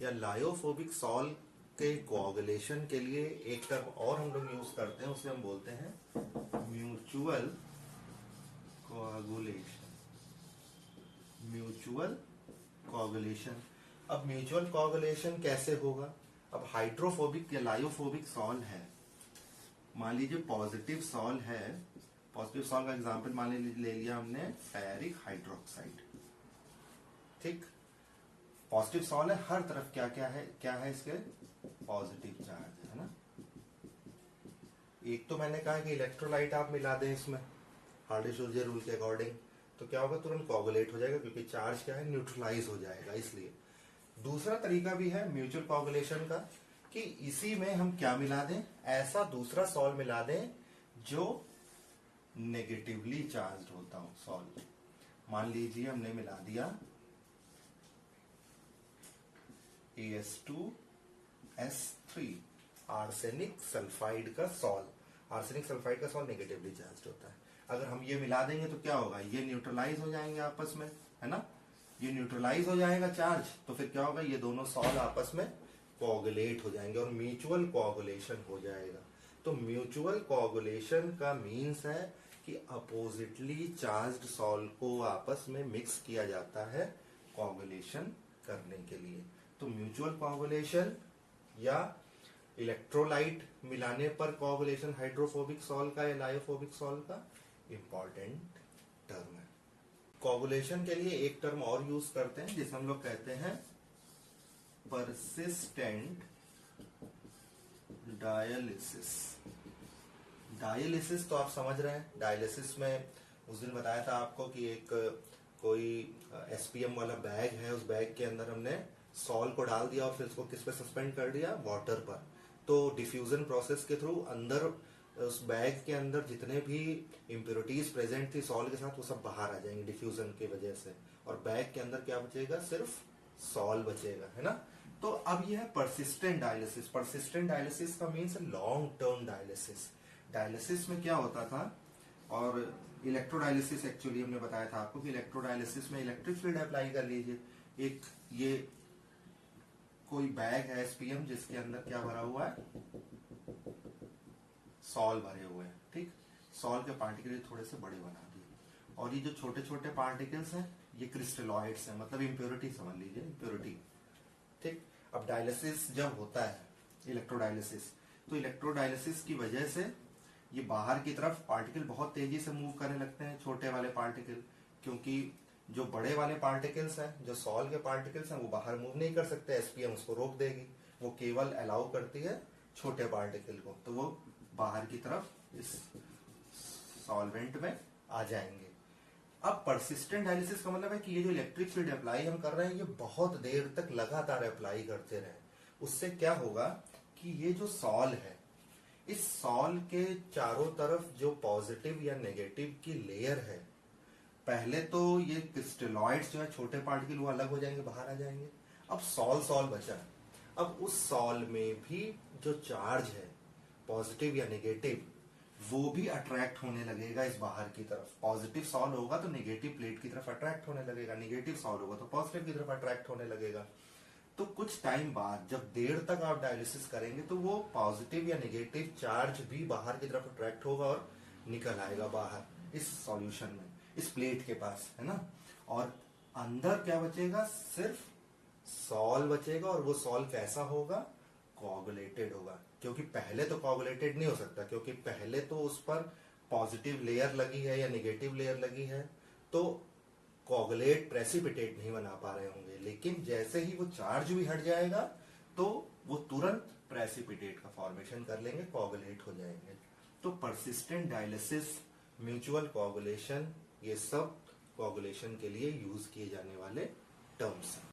या lyophobic salt के coagulation के लिए एक टर्म और हम लोग यूज करते हैं, उसे हम बोलते हैं म्यूचुअल कोआगुलेशन। Mutual coagulation. अब म्यूचुअल कोआगुलेशन कैसे होगा? अब हाइड्रोफोबिक या लायोफोबिक सॉल्ट है, मान लीजिए पॉजिटिव सॉल्ट है, पॉजिटिव सॉल्ट का एग्जांपल मान लीजिए ले लिया हमने फेरिक हाइड्रोक्साइड। ठीक, पॉजिटिव सॉल्ट है, हर तरफ क्या क्या है इसके पॉजिटिव चार्ज है ना। एक तो मैंने कहा कि इलेक्ट्रोलाइट आप मिला दें इसमें हार्डी-शुरजे रूल के अकॉर्डिंग, तो क्या होगा, तुरंत कोआगुलेट हो जाएगा क्योंकि चार्ज क्या है, न्यूट्रलाइज हो जाएगा। इसलिए दूसरा तरीका भी है म्यूचुअल कोआगुलेशन का कि इसी में हम क्या मिला दें, ऐसा दूसरा सॉल्ट मिला दें जो नेगेटिवली चार्ज होता हो सॉल्ट। मान लीजिए हमने मिला दिया AS2S3 आर्सेनिक सल्फाइड का सॉल्ट। आर्सेनिक सल्फाइड का सॉल्ट नेगेटिवली चार्ज होता है। अगर हम ये मिला देंगे तो क्या होगा, ये न्यूट्रलाइज हो जाएंगे आपस में, है ना। ये न्यूट्रलाइज हो जाएगा चार्ज, तो फिर क्या होगा, ये दोनों सॉल्ट आपस में कोआगुलेट हो जाएंगे और म्यूचुअल कोआगुलेशन हो जाएगा। तो म्यूचुअल कोआगुलेशन का मीन्स है कि अपोजिटली चार्ज्ड सॉल्ट को आपस में मिक्स किया जाता है कोआगुलेशन करने के लिए। तो म्यूचुअल कोआगुलेशन या इलेक्ट्रोलाइट मिलाने पर कोआगुलेशन हाइड्रोफोबिक सॉल्ट का या लायोफोबिक सॉल्ट का इंपॉर्टेंट टर्म है। कोआगुलेशन के लिए एक टर्म और यूज करते हैं जिसे हम लोग कहते हैं परसिस्टेंट डायलिसिस। डायलिसिस तो आप समझ रहे हैं, डायलिसिस में उस दिन बताया था आपको कि एक कोई SPM वाला बैग है, उस बैग के अंदर हमने सॉल्ट को डाल दिया और फिर उसको किस पे सस्पेंड कर दिया, वाटर पर। तो डिफ्यूजन प्रोसेस के थ्रू अंदर उस बैग के अंदर जितने भी इम्प्योरिटीज प्रेजेंट थी सॉल्ट के साथ, वो सब बाहर आ जाएंगे डिफ्यूजन की वजह से, और बैग के अंदर क्या बचेगा, सिर्फ सॉल्ट बचेगा, है ना। तो अब यह है परसिस्टेंट डायलिसिस। परसिस्टेंट डायलिसिस का means long term dialysis. Dialysis में क्या होता था, और इलेक्ट्रोडायलिसिस एक्चुअली हमने बताया था आपको कि इलेक्ट्रोडायलिसिस में इलेक्ट्रिक फील्ड अप्लाई कर लीजिए। एक ये कोई बैग है SPM जिसके अंदर क्या भरा हुआ है, सॉल्ट भरे हुए हैं। ठीक, सॉल्ट के पार्टिकल थोड़े से बड़े बना दिए, और ये जो छोटे छोटे पार्टिकल्स हैं ये क्रिस्टलॉइड्स हैं, मतलब इम्प्योरिटी समझ लीजिए, इम्प्योरिटी। ठीक, अब डायलिसिस जब होता है इलेक्ट्रोडायलिसिस, तो इलेक्ट्रोडायलिसिस की वजह से ये बाहर की तरफ पार्टिकल बहुत तेजी से मूव करने लगते हैं, छोटे वाले पार्टिकल, क्योंकि जो बड़े वाले पार्टिकल्स हैं, जो सॉल्ट के पार्टिकल्स हैं, वो बाहर मूव नहीं कर सकते, SPM उसको रोक देगी, वो केवल अलाउ करती है छोटे पार्टिकल को, तो वो बाहर की तरफ इस सॉल्वेंट में आ जाएंगे। अब परसिस्टेंट डायलिसिस का मतलब है कि ये जो इलेक्ट्रिक फील्ड अप्लाई हम कर रहे हैं, ये बहुत देर तक लगातार अप्लाई करते रहे। उससे क्या होगा कि ये जो सॉल्ट है, इस सॉल्ट के चारों तरफ जो पॉजिटिव या नेगेटिव की लेयर है, पहले तो ये क्रिस्टलॉइड्स जो है छोटे पार्टिकल वो अलग हो जाएंगे, बाहर आ जाएंगे। अब सॉल्ट बचा, अब उस सॉल्ट में भी जो चार्ज है पॉजिटिव या नेगेटिव, वो भी अट्रैक्ट होने लगेगा इस बाहर की तरफ। पॉजिटिव सॉल्ट होगा तो नेगेटिव प्लेट की तरफ अट्रैक्ट होने लगेगा, नेगेटिव सॉल्ट होगा तो पॉजिटिव की तरफ अट्रैक्ट होने लगेगा। तो कुछ टाइम बाद जब देर तक आप डायलिसिस करेंगे तो वो पॉजिटिव या नेगेटिव चार्ज भी बाहर की तरफ अट्रैक्ट होगा और निकल आएगा बाहर इस सॉल्यूशन में, इस प्लेट के पास, है ना। और अंदर क्या बचेगा, सिर्फ सॉल्ट बचेगा, और वो सॉल्ट कैसा होगा, कोआगुलेटेड होगा। क्योंकि पहले तो कोआगुलेटेड नहीं हो सकता, क्योंकि पहले तो उस पर पॉजिटिव लेयर लगी है या नेगेटिव लेयर लगी है, तो कोआगुलेट प्रेसिपिटेट नहीं बना पा रहे होंगे। लेकिन जैसे ही वो चार्ज भी हट जाएगा तो वो तुरंत प्रेसिपिटेट का फॉर्मेशन कर लेंगे, कोआगुलेट हो जाएंगे। तो परसिस्टेंट डायलिसिस, म्यूचुअल कोआगुलेशन, ये सब कोआगुलेशन के लिए यूज किए जाने वाले टर्म्स हैं।